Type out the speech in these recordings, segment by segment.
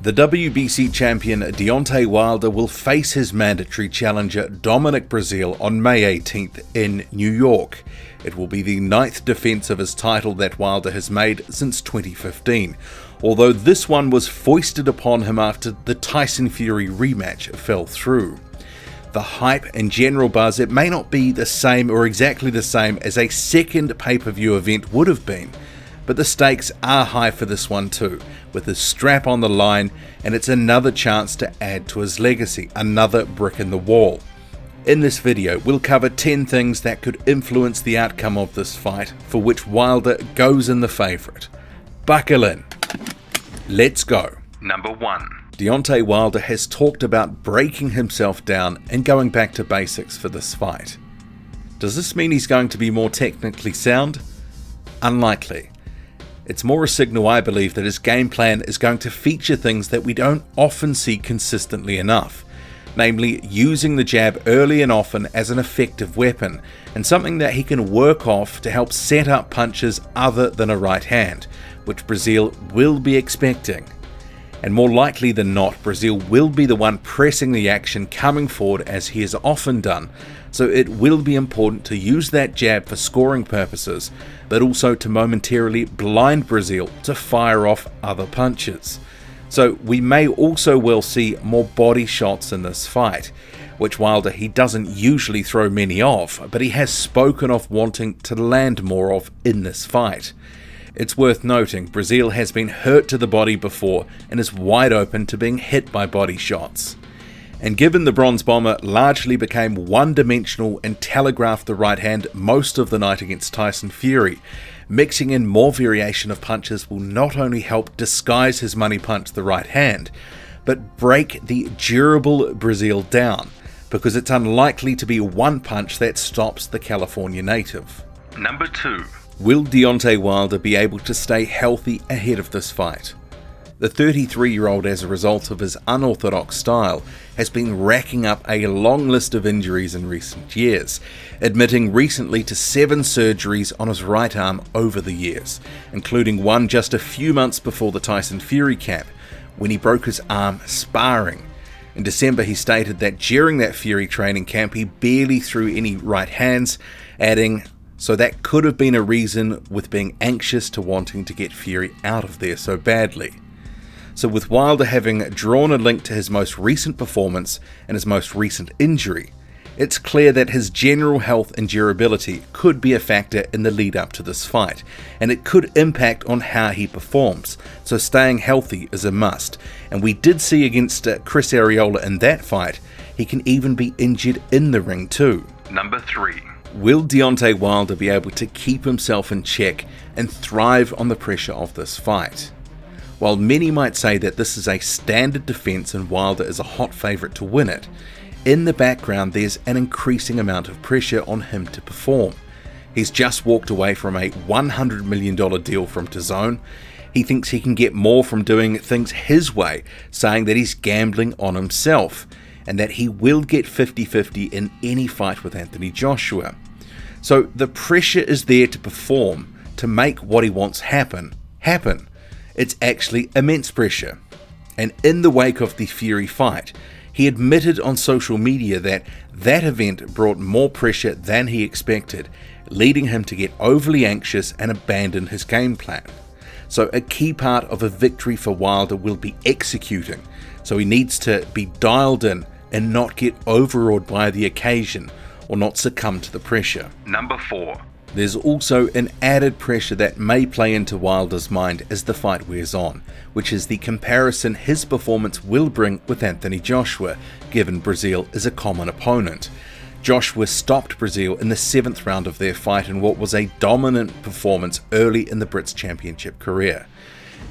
The WBC champion Deontay Wilder will face his mandatory challenger Dominic Breazeale on May 18th in New York. It will be the 9th defense of his title that Wilder has made since 2015, although this one was foisted upon him after the Tyson Fury rematch fell through. The hype and general buzz, it may not be the same or exactly the same as a second pay-per-view event would have been, but the stakes are high for this one too, with his strap on the line, and it's another chance to add to his legacy, another brick in the wall. In this video, we'll cover 10 things that could influence the outcome of this fight, for which Wilder goes in the favourite. Buckle in. Let's go. Number 1. Deontay Wilder has talked about breaking himself down and going back to basics for this fight. Does this mean he's going to be more technically sound? Unlikely. It's more a signal, I believe, that his game plan is going to feature things that we don't often see consistently enough, namely using the jab early and often as an effective weapon, and something that he can work off to help set up punches other than a right hand, which Breazeale will be expecting. And more likely than not, Breazeale will be the one pressing the action, coming forward as he has often done, so it will be important to use that jab for scoring purposes, but also to momentarily blind Breazeale to fire off other punches. So we may also well see more body shots in this fight, which Wilder he doesn't usually throw many of, but he has spoken of wanting to land more of in this fight. It's worth noting, Breazeale has been hurt to the body before and is wide open to being hit by body shots. And given the Bronze Bomber largely became one-dimensional and telegraphed the right hand most of the night against Tyson Fury, mixing in more variation of punches will not only help disguise his money punch the right hand, but break the durable Breazeale down, because it's unlikely to be one punch that stops the California native. Number 2. Will Deontay Wilder be able to stay healthy ahead of this fight? The 33-year-old, as a result of his unorthodox style, has been racking up a long list of injuries in recent years, admitting recently to 7 surgeries on his right arm over the years, including one just a few months before the Tyson Fury camp, when he broke his arm sparring. In December, he stated that during that Fury training camp he barely threw any right hands, adding, "So that could have been a reason with being anxious to wanting to get Fury out of there so badly." So with Wilder having drawn a link to his most recent performance and his most recent injury, it's clear that his general health and durability could be a factor in the lead up to this fight, and it could impact on how he performs, so staying healthy is a must. And we did see against Chris Arreola in that fight, he can even be injured in the ring too. Number 3. Will Deontay Wilder be able to keep himself in check and thrive on the pressure of this fight? While many might say that this is a standard defense and Wilder is a hot favourite to win it, in the background there's an increasing amount of pressure on him to perform. He's just walked away from a $100 million deal from DAZN. He thinks he can get more from doing things his way, saying that he's gambling on himself, and that he will get 50-50 in any fight with Anthony Joshua. So the pressure is there to perform, to make what he wants happen. It's actually immense pressure. And in the wake of the Fury fight, he admitted on social media that that event brought more pressure than he expected, leading him to get overly anxious and abandon his game plan. So a key part of a victory for Wilder will be executing, so he needs to be dialed in and not get overawed by the occasion or not succumb to the pressure. Number 4. There's also an added pressure that may play into Wilder's mind as the fight wears on, which is the comparison his performance will bring with Anthony Joshua, given Breazeale is a common opponent. Joshua stopped Breazeale in the 7th round of their fight in what was a dominant performance early in the Brits Championship career.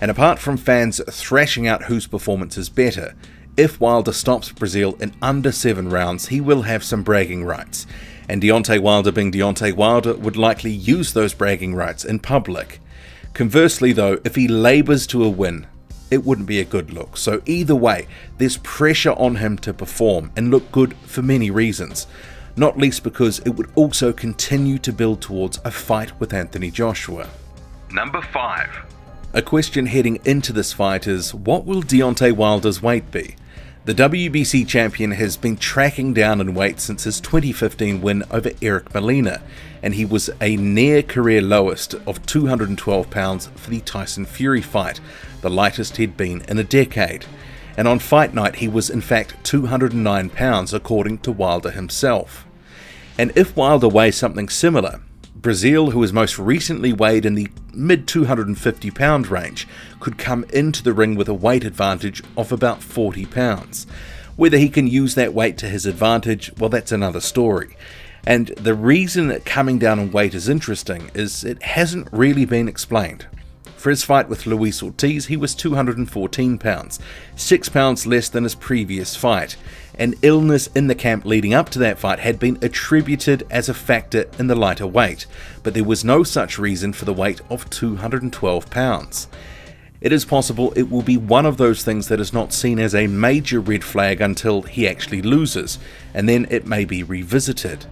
And apart from fans thrashing out whose performance is better, if Wilder stops Breazeale in under 7 rounds, he will have some bragging rights. And Deontay Wilder, being Deontay Wilder, would likely use those bragging rights in public. Conversely though, if he labours to a win, it wouldn't be a good look. So either way, there's pressure on him to perform and look good for many reasons, not least because it would also continue to build towards a fight with Anthony Joshua. Number 5. A question heading into this fight is, what will Deontay Wilder's weight be? The WBC champion has been tracking down in weight since his 2015 win over Eric Molina, and he was a near career lowest of 212 pounds for the Tyson Fury fight, the lightest he'd been in a decade. And on fight night he was in fact 209 pounds according to Wilder himself. And if Wilder weighs something similar, Breazeale, who was most recently weighed in the mid 250 pound range, could come into the ring with a weight advantage of about 40 pounds. Whether he can use that weight to his advantage, well, that's another story. And the reason that coming down in weight is interesting is it hasn't really been explained. For his fight with Luis Ortiz, he was 214 pounds, 6 pounds less than his previous fight. And illness in the camp leading up to that fight had been attributed as a factor in the lighter weight, but there was no such reason for the weight of 212 pounds. It is possible it will be one of those things that is not seen as a major red flag until he actually loses, and then it may be revisited.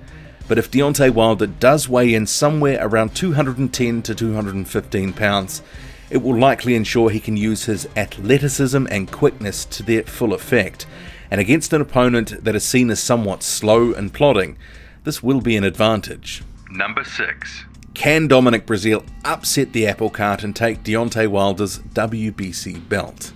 But if Deontay Wilder does weigh in somewhere around 210 to 215 pounds, it will likely ensure he can use his athleticism and quickness to their full effect. And against an opponent that is seen as somewhat slow and plodding, this will be an advantage. Number 6. Can Dominic Breazeale upset the apple cart and take Deontay Wilder's WBC belt?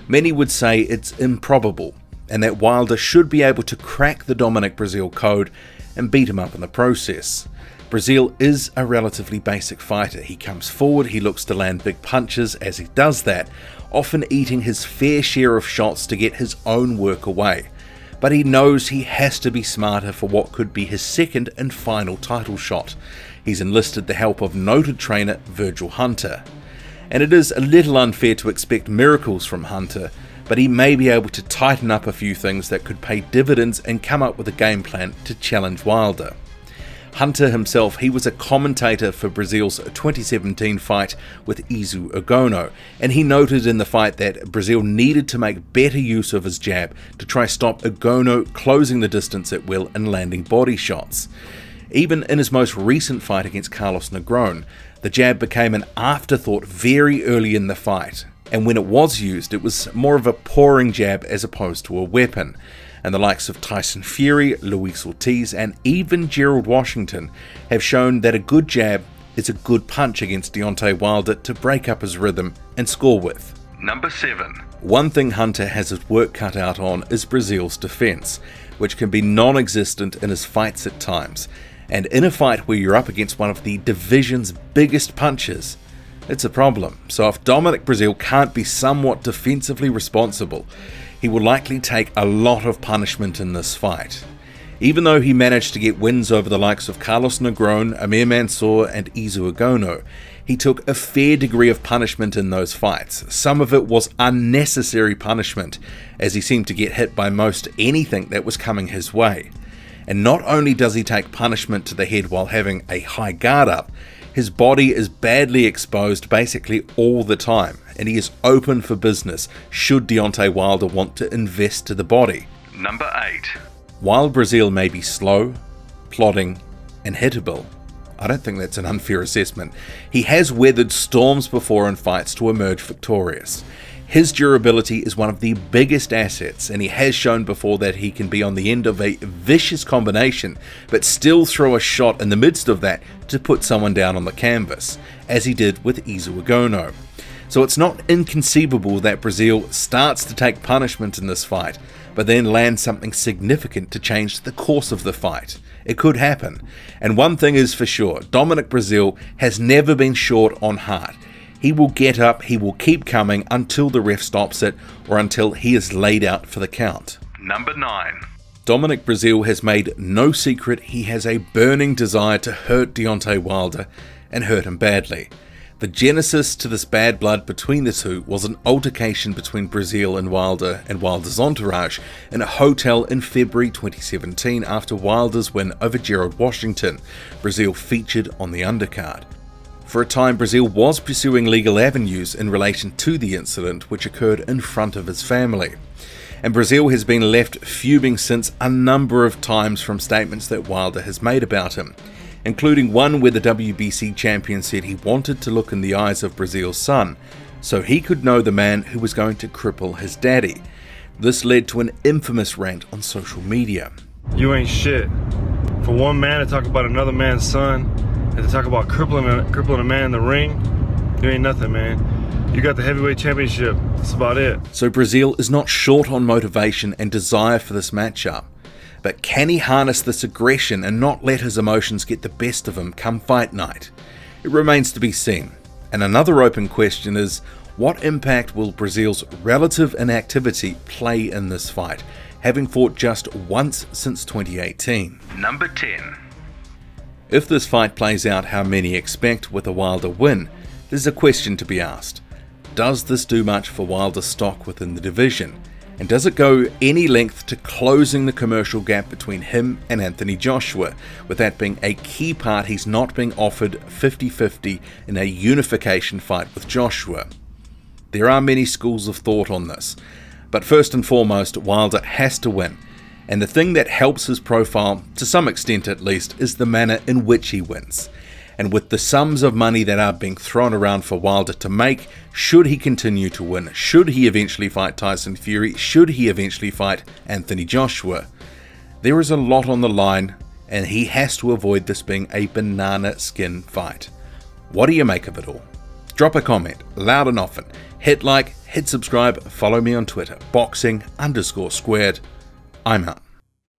Many would say it's improbable, and that Wilder should be able to crack the Dominic Breazeale code and beat him up in the process. Breazeale is a relatively basic fighter. He comes forward, he looks to land big punches as he does that, often eating his fair share of shots to get his own work away. But he knows he has to be smarter for what could be his second and final title shot. He's enlisted the help of noted trainer Virgil Hunter. And it is a little unfair to expect miracles from Hunter, but he may be able to tighten up a few things that could pay dividends and come up with a game plan to challenge Wilder. Hunter himself, he was a commentator for Breazeale's 2017 fight with Izu Ogono, and he noted in the fight that Breazeale needed to make better use of his jab to try stop Ogono closing the distance at will and landing body shots. Even in his most recent fight against Carlos Negron, the jab became an afterthought very early in the fight, and when it was used, it was more of a pouring jab as opposed to a weapon. And the likes of Tyson Fury, Luis Ortiz, and even Gerald Washington have shown that a good jab is a good punch against Deontay Wilder to break up his rhythm and score with. Number 7. One thing Hunter has his work cut out on is Breazeale's defense, which can be non-existent in his fights at times. And in a fight where you're up against one of the division's biggest punchers, it's a problem. So if Dominic Breazeale can't be somewhat defensively responsible, he will likely take a lot of punishment in this fight. Even though he managed to get wins over the likes of Carlos Negron, Amir Mansour and Izu Ogono, he took a fair degree of punishment in those fights. Some of it was unnecessary punishment, as he seemed to get hit by most anything that was coming his way. And not only does he take punishment to the head while having a high guard up, his body is badly exposed basically all the time, and he is open for business should Deontay Wilder want to invest to the body. Number 8. While Breazeale may be slow, plodding, and hittable, I don't think that's an unfair assessment. He has weathered storms before in fights to emerge victorious. His durability is one of the biggest assets, and he has shown before that he can be on the end of a vicious combination, but still throw a shot in the midst of that to put someone down on the canvas, as he did with Izu Ogono. So it's not inconceivable that Breazeale starts to take punishment in this fight, but then lands something significant to change the course of the fight. It could happen. And one thing is for sure, Dominic Breazeale has never been short on heart. He will get up, he will keep coming until the ref stops it, or until he is laid out for the count. Number 9. Dominic Breazeale has made no secret he has a burning desire to hurt Deontay Wilder, and hurt him badly. The genesis to this bad blood between the two was an altercation between Breazeale and Wilder's entourage in a hotel in February 2017 after Wilder's win over Gerald Washington. Breazeale featured on the undercard. For a time, Breazeale was pursuing legal avenues in relation to the incident, which occurred in front of his family. And Breazeale has been left fuming since a number of times from statements that Wilder has made about him. including one where the WBC champion said he wanted to look in the eyes of Breazeale's son, so he could know the man who was going to cripple his daddy. This led to an infamous rant on social media. You ain't shit. For one man to talk about another man's son, and to talk about crippling a man in the ring, you ain't nothing, man. You got the heavyweight championship. That's about it. So Breazeale is not short on motivation and desire for this matchup. But can he harness this aggression and not let his emotions get the best of him come fight night? It remains to be seen. And another open question is, what impact will Breazeale's relative inactivity play in this fight, having fought just once since 2018? Number 10. If this fight plays out how many expect with a Wilder win, there's a question to be asked. Does this do much for Wilder's stock within the division? And does it go any length to closing the commercial gap between him and Anthony Joshua, with that being a key part he's not being offered 50-50 in a unification fight with Joshua? There are many schools of thought on this, but first and foremost, Wilder has to win, and the thing that helps his profile, to some extent at least, is the manner in which he wins. And with the sums of money that are being thrown around for Wilder to make, should he continue to win, should he eventually fight Tyson Fury, should he eventually fight Anthony Joshua, there is a lot on the line, and he has to avoid this being a banana skin fight. What do you make of it all? Drop a comment, loud and often. Hit like, hit subscribe, follow me on Twitter, boxing_squared. I'm out.